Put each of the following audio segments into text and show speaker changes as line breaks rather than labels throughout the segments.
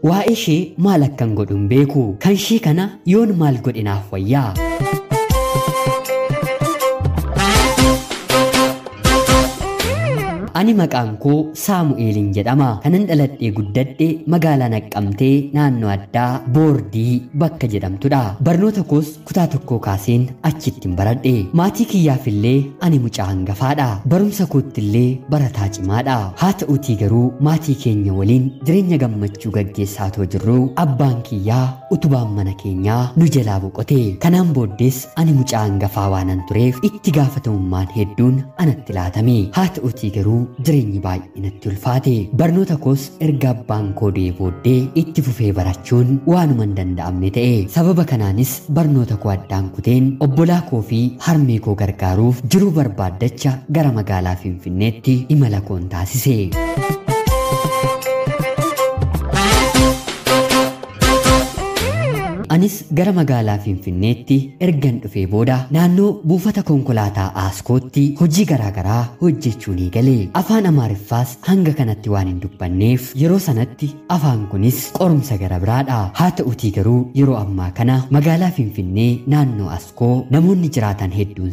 waa'ee ishee maal akkan godhu hin beeku kan ishee kana yoon maal godhinaaf wayyaa. Ani maqaan koo Saamu'eelin jedhama. Kanan dhaladhee guddadhe magaalaa Naqqamtee naannoo addaa Boordii bakka jedhamtudha. Barnoota koos kutaa tokkoo kaaseen achittiin baradhe. Maatii kiyyaafillee ani mucaa hangafaadha. Barumsa koottillee barataa cimaadha. Haa ta'uutii garuu maatii keenya waliin jireenya gammachuu gaggeessaa too jirru abbaan kiyyaa utubaan mana keenyaa nu jalaa boqote. Kanaan booddees ani mucaa hangafaa waanan tureef itti gaafatamummaan hedduun anatti laatame. Haa ta'uutii garuu jireenyi baay'ee natti ulfaate. Barnoota koos erga abbaan koo du'ee booddee itti fufee barachuun waanuma hin danda'amne ta'e. Sababa kanaanis barnoota koo addaan kuteen obbolaa koo fi harmee koo gargaaruuf jiruu barbaaddacha gara magaalaa Finfinneetti imala koon taasise. Anis gara magaalaa Finfinneetti ergan dhufee booda naannoo buufata konkolaataa Aaskootti hojii garaagaraa hojjechuun eegale. Afaan Amaariffaas hanga kanatti waan hin dubbanneef yeroo sanatti afaan kunis qorumsa gara biraadha. Haa ta'uutii garuu yeroo ammaa kana magaalaa Finfinnee naannoo Aaskoo namoonni jiraatan hedduun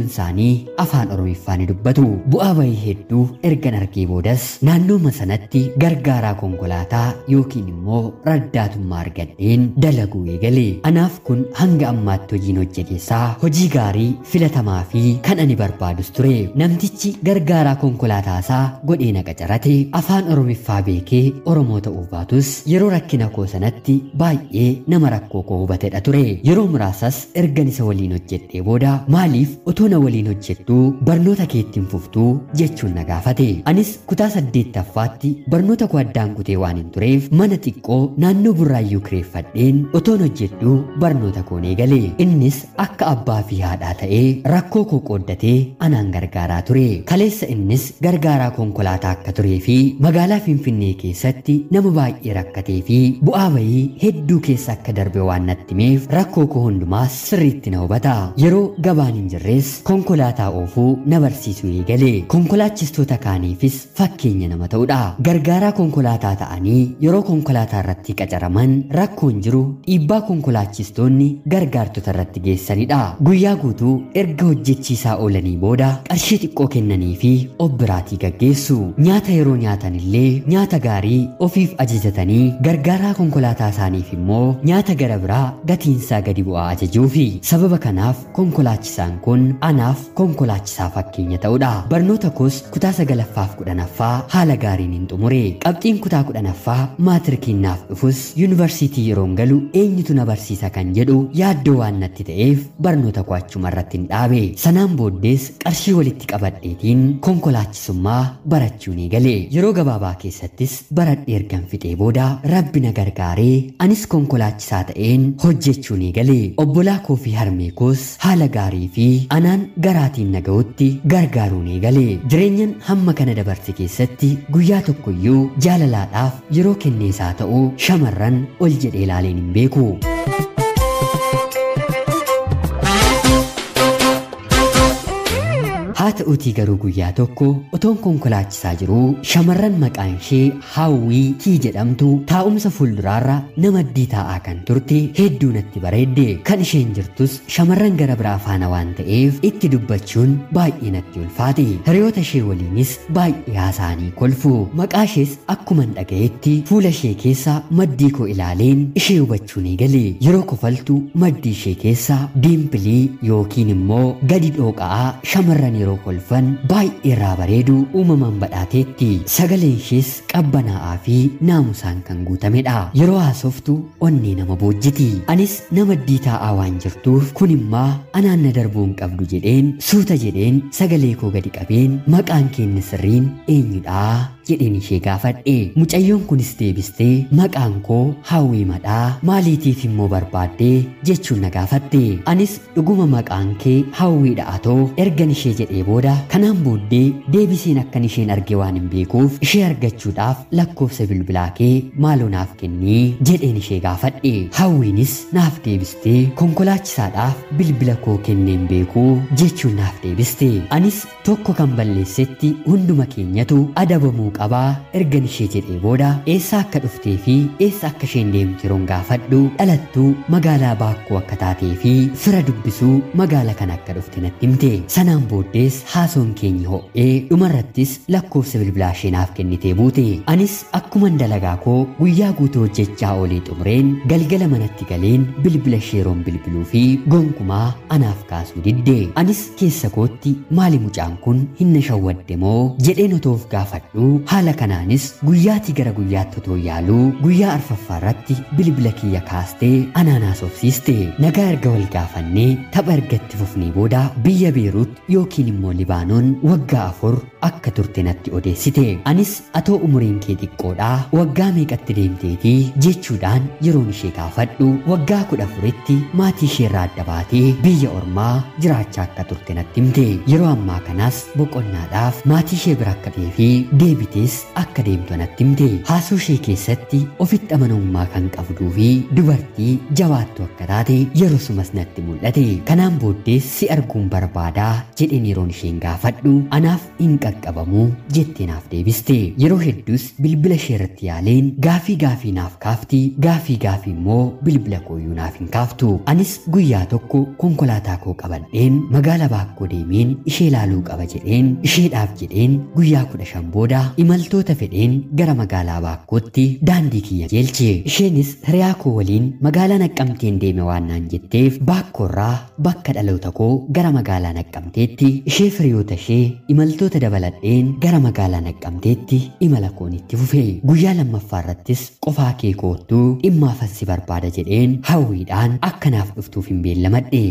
isaanii afaan Oromiffaa ni dubbatu. Bu'aa bahii hedduu ergan argee boodas naannooma sanatti gargaaraa konkolaataa yookiin immoo raddaatummaa argadheen dalaguu eegale. Anaaf kun hanga ammaatti hojiin hojjeteessaa hojii gaarii filatamaa fi kan ani barbaadus ture. Namtichi gargaaraa konkolaataasaa godhee na qacarate afaan Oromiffaa beekee Oromoo ta'uu baatus yeroo rakkina koo sanatti baay'ee nama rakkoo koo hubatedha ture. Yeroo muraasas ergan isa waliin hojjedhee booda maaliif otoo na waliin hojjettuu barnoota keettiin fuftuu jechuun na gaafate. Anis kutaa 8ffaatti barnoota koo addaan kutee waan hin tureef mana xiqqoo naannoo Burraayyuu kireeffadheen otoon hojjedhu barnoota koo eegale. Innis akka abbaa fi haadhaa ta'ee rakkoo koo qooddatee anaan gargaaraa ture. Kaleessa innis gargaaraa konkolaataa akka turee fi magaalaa Finfinnee keessatti nama baay'ee rakkatee fi bu'aa bahii hedduu keessa akka darbe waan natti himeef rakkoo koo hundumaas sirriitti na hubata. Yeroo gabaan hin jirres konkolaataa oofuu na barsiisuu eegale. Konkolaachistoota kaaniifis fakkeenya nama ta'udha. Gargaaraa konkolaataa ta'anii yeroo konkolaataa irratti qacaraman rakkoon jiru dhiibbaa konkolaachistoonni gargaartota irratti geessanidha. Guyyaa guutuu erga hojjechiisaa oolanii booda qarshii xiqqoo kennanii fi obbiraatii gaggeessu. Nyaata yeroo nyaatan illee nyaata gaarii ofiif ajajatanii gargaaraa konkolaataa isaaniif immoo nyaata gara biraa gatiinsaa gadi bu'aa ajajuufi. Sababa kanaaf konkolaachisaan kun anaaf konkolaachisaa fakkeenya ta'udha. Barnoota koos kutaa 9ffaaf 10ffaa haala gaariin hin xumure. Qabxiin kutaa 10ffaa maatirkiin naaf dhufus yuunivarsiitii yeroon galu eenyutu na barsiisa kan jedhu yaaddoo waan natti ta'eef barnoota koo achuma irratti hin dhaabe. Sanaan booddees qarshii walitti qabadheetiin konkolaachisummaa barachuun eegale. Yeroo gabaabaa keessattis baradhee ergan fixee booda Rabbi na gargaaree anis konkolaachisaa ta'een hojjechuun eegale. Obbolaa koo fi harmee koos haala gaarii fi anaan garaatiin na ga'utti gargaaruun eegale. Jireenyan hamma kana dabarse keessatti guyyaa tokkoyyuu jaalalaadhaaf yeroo kenneesaa ta'uu shamarran ol jedhee ilaaleen hin beeku. Haa ta'uutii garuu guyyaa tokko otoon konkolaachisaa jiruu shamarran maqaan ishee Hawwii Tii jedhamtu taa'umsa fuulduraarra namaddii taa'aa kan turte hedduu natti bareedde. Kan isheen jirtus shamarran gara biraa faana waan ta'eef itti dubbachuun baay'ee natti ulfaate. Hiriyoota ishee waliinis baay'ee haasa'anii kolfu. Maqaa ishees akkuman dhaga'etti fuula ishee keessa maddii koo ilaaleen ishee hubachuun eegale. Yeroo kofaltu maddii ishee keessa diimplii yookiin immoo gadi dhooqa'aa shamarran yeroo kolfan baay'ee irraa bareedu uumamaan badhaateetti. Sagaleen ishees qabbanaa'aa fi naamusaan kan guutamedha. Yeroo haasoftu onnee nama boojjiti. Anis namaddii taa'aa waan jirtuuf kun immoo anaan na darbuu hin qabdu jedheen suuta jedheen sagalee koo gadi qabeen maqaan keenya sirriin eenyudha jedheen ishee gaafadhe. Mucayyoon kunis deebistee maqaan koo Hawwii madhaa maaliitiif immoo barbaaddee jechuun na gaafatte. Anis dhuguma maqaan kee Hawwiidha atoo ergan ishee jedhee booda kanaan booddee deebiseen akkan isheen arge waan hin beekuuf ishee argachuudhaaf lakkoofsa bilbilaa kee maaloo naaf kennii jedheen ishee gaafadhe. Hawwiinis naaf deebistee konkolaachisaadhaaf bilbila koo kenneen beekuu jechuun naaf deebiste. Anis tokko kan balleessetti hunduma keenyatu adabamuu qabaa ergan ishee jedhee booda eessa akka dhuftee fi eessa akka isheen deemtu yeroon gaafadhu dhalattuu magaalaa Baakkoo akka taatee fi fira dubbisuu magaala kana akka dhufte natti himte. Sanaan booddees haasoon keenya ho'ee dhumarrattis lakkoofsa bilbilaa ishee naaf kennitee buute. Anis akkuman dalagaa koo guyyaa guutuu hojjechaa oolee xumureen galgala manatti galeen bilbila ishee yeroon bilbiluu fi gonkumaa anaaf kaasuu didde. Anis keessa kootti maali mucaan kun hinna shawwadde moo jedheen otoof gaafadhu haala kanaanis guyyaatii gara guyyaatti otoo yaaluu guyyaa arfaffaarratti bilbila kiyya kaastee anaanaas ofsiiste. Nagaa erga wal gaafannee tapha ergatti fufnee booda biyya Beeruut yookiin immoo Libaanoon waggaa 4 akka turte natti odeessite. Anis atoo umuriin kee xiqqoodhaa waggaa meeqatti deemteetii jechuudhaan yeroon ishee gaafadhu waggaa 14tti maatii isheerraa adda baatee biyya ormaa jiraachaa akka turte natti himte. Yeroo ammaa kanas boqonnaadhaaf maatii ishee bira akka ta'ee fi deebitees akka deemtu natti himte. Haasoo ishee keessatti ofitti amanamummaa kan qabduu fi dubartii jabaattu akka taate yeroo sumas natti mul'ate. Kanaan booddees si arguun barbaadaa jedheen yeroon isheen gaafadhu anaaf hin qaqqabamuu jettee naaf deebiste. Yeroo hedduus bilbila ishee irratti yaaleen gaafii naaf kaafti gaafii immoo bilbila kooyyuu naaf hin kaaftu. Anis guyyaa tokko konkolaataa koo qabadheen magaala Baakkoo deemeen ishee ilaaluu qaba jedheen isheedhaaf jedheen guyyaa 15 booda imaltoota fedheen gara magaalaa Baakkootti daandii kiyya jeelche. Isheenis hiriyaa koo waliin magaalaa Naqqamteen deeme waan naan jetteef Baakkoorraa bakka dhaloota koo gara magaalaa Naqqamteetti ishee firiyoota ishee imaltoota dabaladheen gara magaalaa Naqqamteetti imala koon itti fufe. Guyyaa lammaffaarrattis qofaa kee koottuu dhimmaafan si barbaada jedheen hawwiidhaan akkanaaf dhuftuuf hin beellamadhe.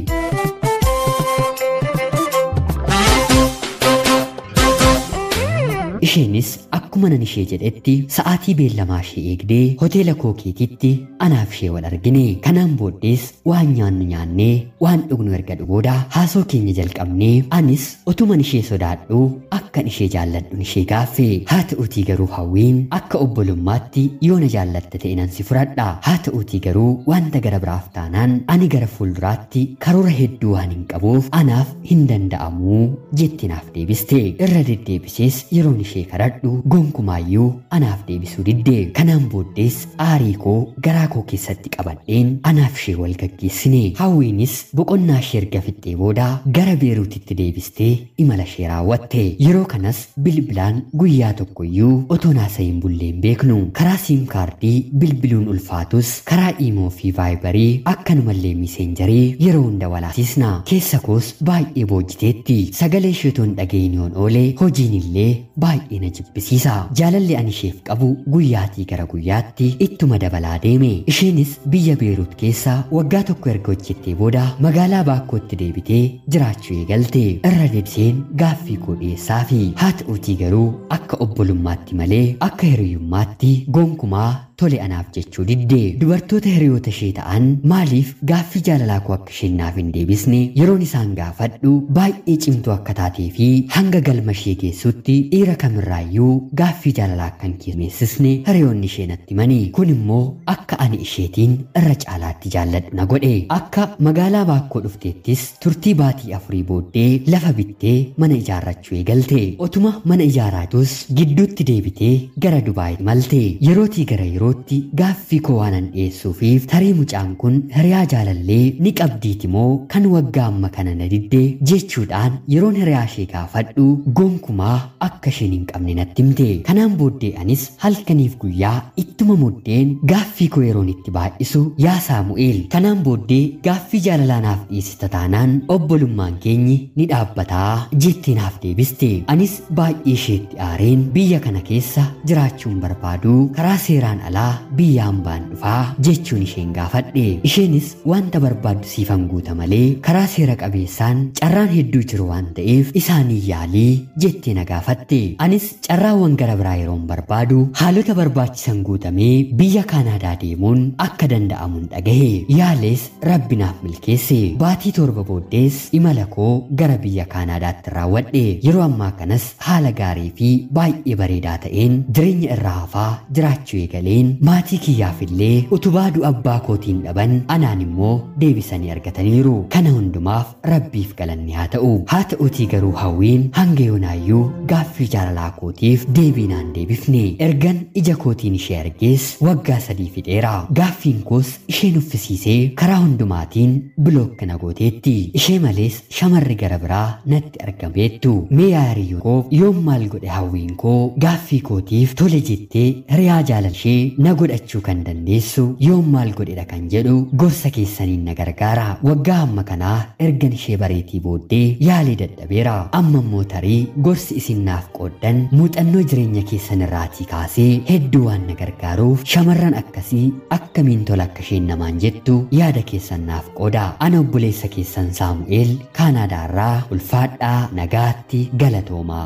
Isheenis akkuma nan ishee jedhetti sa'aatii beellamaa ishee eegdee hoteela kookeetitti anaaf ishee wal argine. Kanaan booddees waan nyaannu nyaannee waan dhugnu erga dhugoodaa haasoo keenya jalqabnee anis otuman ishee sodaadhu akkan ishee jaalladhun ishee gaaffe. Haa ta'uutii garuu hawwiin akka obbolummaatti yoo na jaallatte ta'e nan si fudhadha. Haa ta'uutii garuu wanta gara biraaf taanaan ani gara fuulduraatti karoora hedduu waan hin qabuuf anaaf hin danda'amuu jetti naaf deebiste. Irra deddeebisees yeroon ishee kadhadhu gonkumaayyuu anaaf deebisuu didde. Kanaan booddees aarii koo garaa koo keessatti qabadheen anaaf ishee wal gaggeessine. Hawwiinis boqonnaa ishee erga fixxee booda gara Beeruutitti deebistee imala ishee raawwatte. Yeroo kanas bilbilaan guyyaa tokkoyyuu otoo naasayin bulleen beeknu. Karaa siim kaardii bilbiluun ulfaatus karaa iimoo fi vaayibarii akkanumallee miseenjarii yeroo hunda walaasisna. Keessa koos baay'ee boojjiteetti. Sagalee ishee toon dhageenye yoon oole hojiin illee baay'ee na jibbisiisa. Jaalalli ani isheef qabu guyyaatii gara guyyaatti ittuma dabalaa deeme. Isheenis biyya Beeruut keessa waggaa tokko erga hojjettee booda magaalaa Baakkootti deebitee jiraachuu eegalte. Irra deebiseen gaaffii koo dhiyeessaafi. Haa ta'uutii garuu akka obbolummaatti malee akka hiriyyummaatti gonkumaa tole anaaf jechuu didde. Dubartoota hiriyoota ishee ta'an maaliif gaaffii jaalalaa koo akka isheen naaf hin deebisne yeroon isaan gaafadhu baay'ee cimtuu akka taatee fi hanga galma ishee geessutti dhiira kamirraayyuu gaaffii jaalalaa akkan keessummeessisne hiriyoonni ishee natti himani. Kun immoo akka ani isheetiin irra caalaatti jaalladhu na godhe. Akka magaalaa Baakkoo dhufteettis turtii baatii 4 booddee lafa bittee mana ijaarrachuu eegalte. Otuma mana ijaaraatus gidduutti deebitee gara Dubaay imalte. Yerootii gara yerootti gaaffii koo waanan dhiyeessuufiif tarii mucaan kun hiriyaa jaalallee ni qabdiiti moo kan waggaa amma kana na didde jechuudhaan yeroon hiriyaa ishee gaafadhu gonkumaa akka isheen hin qabne natti himte. Kanaan booddee anis halkaniif guyyaa ittuma muddeen gaaffii koo yeroon itti baay'isu yaa Saamu'eel kanaan booddee gaaffii jaalalaa naaf dhiyeessita taanaan obbolummaan keenyi ni dhaabbataa jettee naaf deebiste. Anis baay'ee isheetti aareen biyya kana keessa jiraachuun barbaadu karaa seeraan alaa biyya hambaan dhufaa jechuun isheen gaafadhe. Isheenis wanta barbaaddu siifan guuta malee karaa seera qabeessaan carraan hedduu jiru waan ta'eef isaanii yaalii jettee na gaafatte. Anis carraawwan gara biraa yeroon barbaadu haalota barbaachisan guutamee biyya Kaanaadaa deemuun akka danda'amuun dhagahe. Yaalees Rabbi naaf milkeesse. Baatii 7 booddees imala koo gara biyya Kaanaadaatti raawwadhe. Yeroo ammaa kanas haala gaarii fi baay'ee bareedaa ta'een jireenya irraa hafaa jiraachuu eegaleen kootiin maatii kiyyaafillee utubaa du'a abbaa kootiin dhaban anaan immoo deebisanii argataniiru. Kana hundumaaf Rabbiif galanni haa ta'uutii garuu hawwiin hanga yoonaayyuu gaaffii jaalalaa kootiif deebii naan deebifne. Ergan ija kootiin ishee argees waggaa 3 fixeera. Gaaffiin koos isheen uffisiisee karaa hundumaatiin bilookka na gooteetti. Ishee malees shamarri gara biraa natti argameettu. Mee yaariyyuu koo yoom maal godhe hawwiin koo gaaffii kootiif tole jettee hiriyaa jaalalshee na godhachuu kan dandeessu yoom maal godhedha kan jedhu gorsa keessaniin na gargaara. Waggaa amma kanaa ergan ishee bareetii booddee yaalii dadhabeera. Amma immoo tarii gorsi isin naaf qooddan muuxannoo jireenya keessan irraatii kaasee hedduu waan na gargaaruuf shamarran akkasii akkamiin tola akka isheen namaan jettu yaada keessan naaf qooda. Ana obboleessa keessan Saamu'eel Kaanaadaarraa ulfaadhaa nagaatti galatoomaa.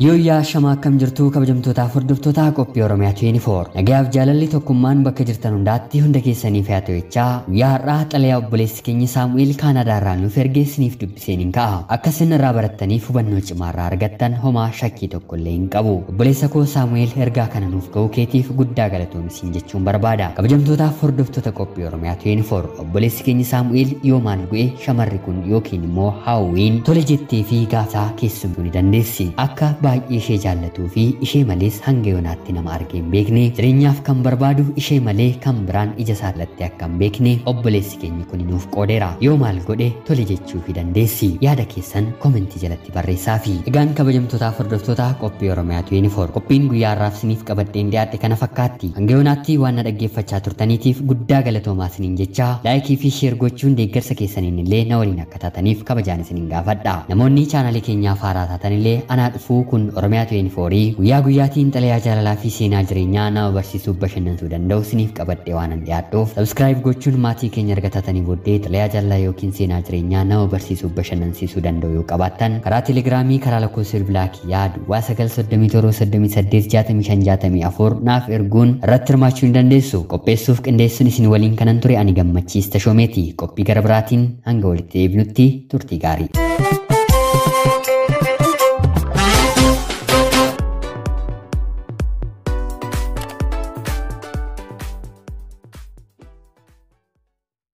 Yooyyaa shamaa akkam jirtu kabajamtootaaf hordoftoota qophii Oromiyaa 24 nagayaaf jaalalli tokkummaan bakka jirtan hundaatti hunda keessaniif haa ta'uchaa guyyaa har'aa xalayaa obboleessi keenya Saamu'eel Kaanaadaarraa nuuf ergeessiniif dubbiseen hin ka'a. Akka isin irraa barattaniif hubannoo cimaarraa argattan homaa shakkii tokkollee hin qabu. Obboleessa koo Saamu'eel ergaa kana nuuf ga'uu keetiif guddaa galatoomi jechuun barbaada. Kabajamtootaaf hordoftoota qophii Oromiyaa 24 obboleessi keenya Saamu'eel yoo maal gu'e shamarri kun yookiin immoo hawwiin tole jettee fi gaasaa keessumtuu ni dandeessi. Akka baay'ee ishee jaallatuu fi ishee malees hanga yoonaatti nama argee hin beekne jireenyaaf kan barbaadu ishee malee kan biraan ija isaatti akka hin beekne obboleessi keenya kun nuuf qoodeera. Yoo maal godhe tole jechuu fi dandeessi. Yaada keessan komentii jalatti barreessaa fi egaan kabajamtootaaf hordoftoota qophii Oromiyaa 24 qophiin guyyaa har'aaf isiniif qabadheen dhiyaate kana fakkaatti. Hanga yoonaatti waan na dhaggeeffachaa turtaniitiif guddaa galatoomaa isiniin jecha laayikii fi sheer gochuun deeggarsa keessaniin illee na waliin akka taataniif kabajaan isiniin gaafadha. Namoonni chaanalii keenyaaf haaraa taatan anaa dhufuu kun Oromiyaa 24 guyyaa guyyaatiin xalayaa jaalalaa fi seenaa jireenyaa nama barsiisuuf bashannansiisuu danda'u isiniif qabadhee waan dhiyaadhuuf subscribe gochuun maatii keenya erga taatanii booddee xalayaa jaalalaa yookiin seenaa jireenyaa nama barsiisuuf bashannansiisuu danda'u yoo qabaattan karaa teelegiraamii karaa lakkoofsa bilbilaa kiyyaa duwwaa 937 naaf erguun irratti hirmaachuu ni dandeessu. Qopheessuuf qindeessuun isin waliin kanan ture ani Gammachiis Tashoomeeti. Qophii gara biraatiin hanga walitti deebinutti turtii gaarii.